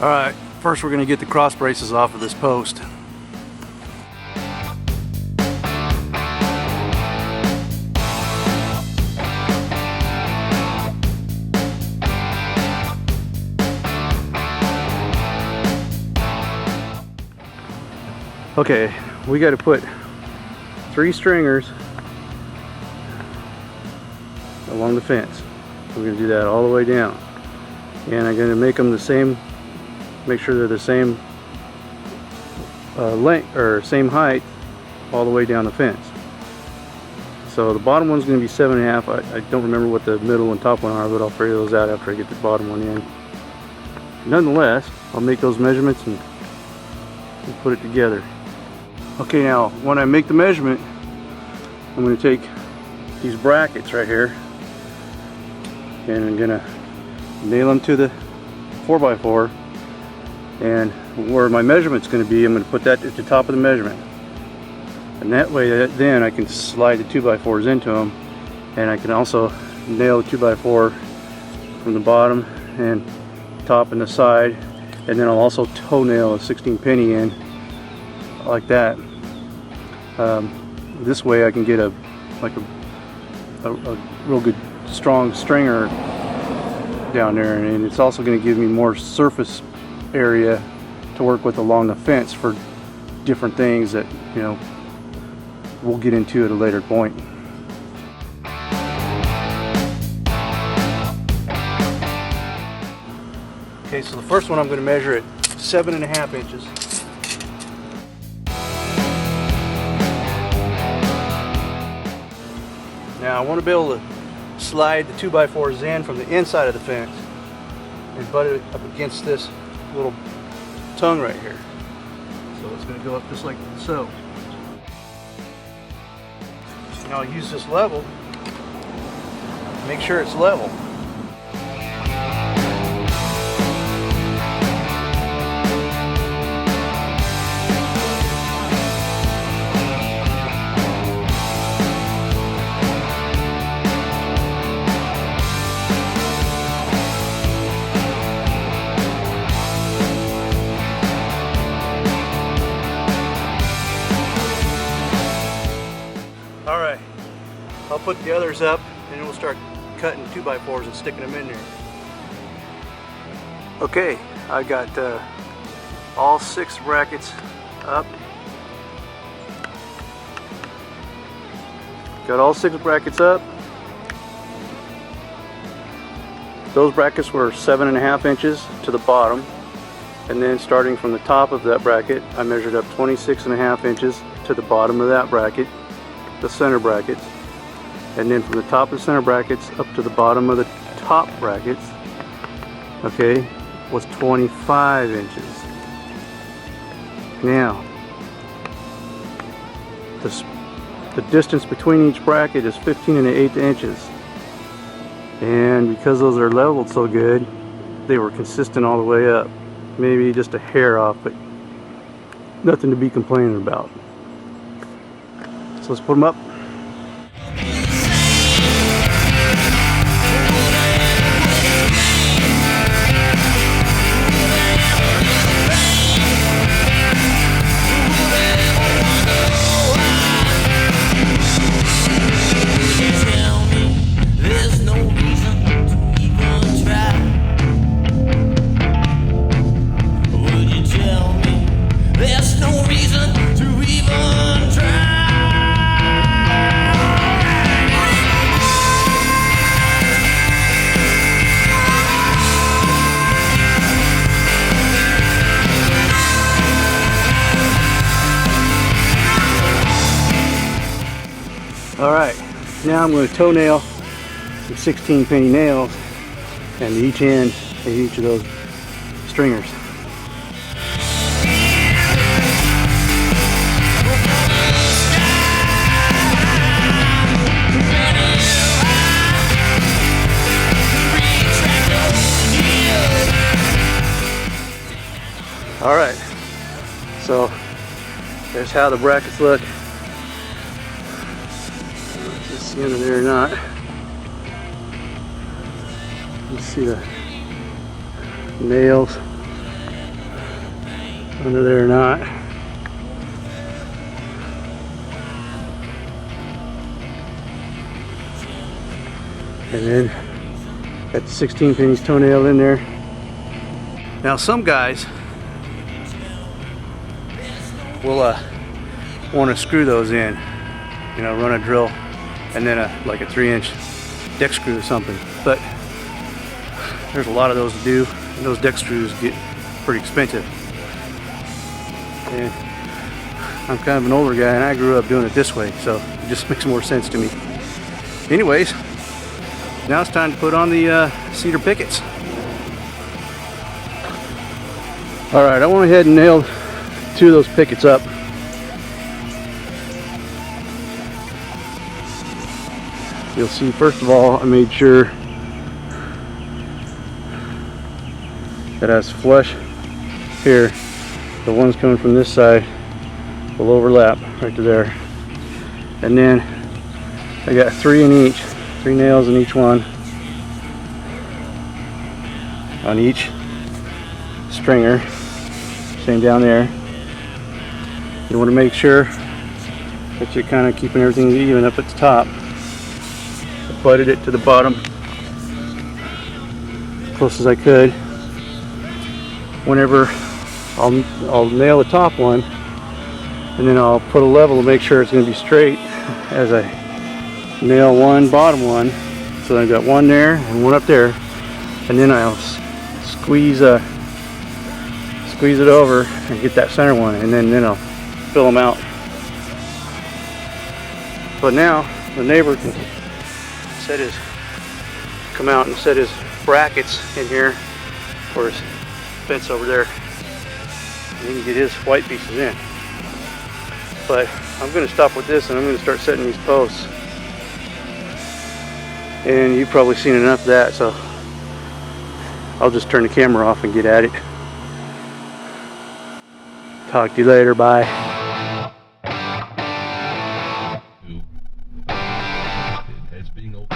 Alright, first we're going to get the cross braces off of this post. Okay, we got to put 3 stringers along the fence. We're going to do that all the way down. And I'm going to make them the same, make sure they're the same length or same height all the way down the fence. So the bottom one's going to be 7.5. I don't remember what the middle and top one are, but I'll figure those out after I get the bottom one in. Nonetheless, I'll make those measurements and put it together. Okay, now when I make the measurement, I'm going to take these brackets right here and I'm going to nail them to the 4x4, and where my measurement's going to be, I'm going to put that at the top of the measurement, and that way then I can slide the 2x4s into them, and I can also nail the 2x4 from the bottom and top and the side, and then I'll also toenail a 16 penny in like that. This way I can get a real good strong stringer down there, and it's also going to give me more surface area to work with along the fence for different things that, you know, we'll get into at a later point. Okay, so the first one I'm going to measure at 7.5 inches. Now I want to be able to slide the 2x4s in from the inside of the fence and butt it up against this little tongue right here. So it's going to go up just like so. Now I'll use this level, make sure it's level. Alright, I'll put the others up and then we'll start cutting 2x4s and sticking them in there. Okay, I got all 6 brackets up. Got all 6 brackets up. Those brackets were 7.5 inches to the bottom, and then starting from the top of that bracket I measured up 26.5 inches to the bottom of that bracket, the center brackets, and then from the top of the center brackets up to the bottom of the top brackets, okay, was 25 inches. Now the distance between each bracket is 15.1/8 inches, and because those are leveled so good, they were consistent all the way up. Maybe just a hair off, but nothing to be complaining about. So let's put them up. Alright, now I'm going to toenail some 16 penny nails and each end of each of those stringers. Alright, so there's how the brackets look. See under there or not. You see the nails under there or not. And then got the 16 pennies toenail in there. Now some guys will want to screw those in, you know, run a drill and then like a 3-inch deck screw or something. But there's a lot of those to do, and those deck screws get pretty expensive. And I'm kind of an older guy, and I grew up doing it this way, so it just makes more sense to me. Anyways, now it's time to put on the cedar pickets. All right, I went ahead and nailed 2 of those pickets up. You'll see, first of all, I made sure that has flush here. The ones coming from this side will overlap right to there. And then I got 3 in each, 3 nails in each one, on each stringer. Same down there. You want to make sure that you're kind of keeping everything even up at the top. I butted it to the bottom as close as I could. Whenever I'll nail the top one, and then I'll put a level to make sure it's going to be straight as I nail one, bottom one. So I've got one there and one up there, and then I'll squeeze it over and get that center one, and then I'll fill them out. But now the neighbor can come out and set his brackets in here for his fence over there, and he can get his white pieces in. But I'm going to stop with this, and I'm going to start setting these posts. And you've probably seen enough of that, so I'll just turn the camera off and get at it. Talk to you later, bye. As being open.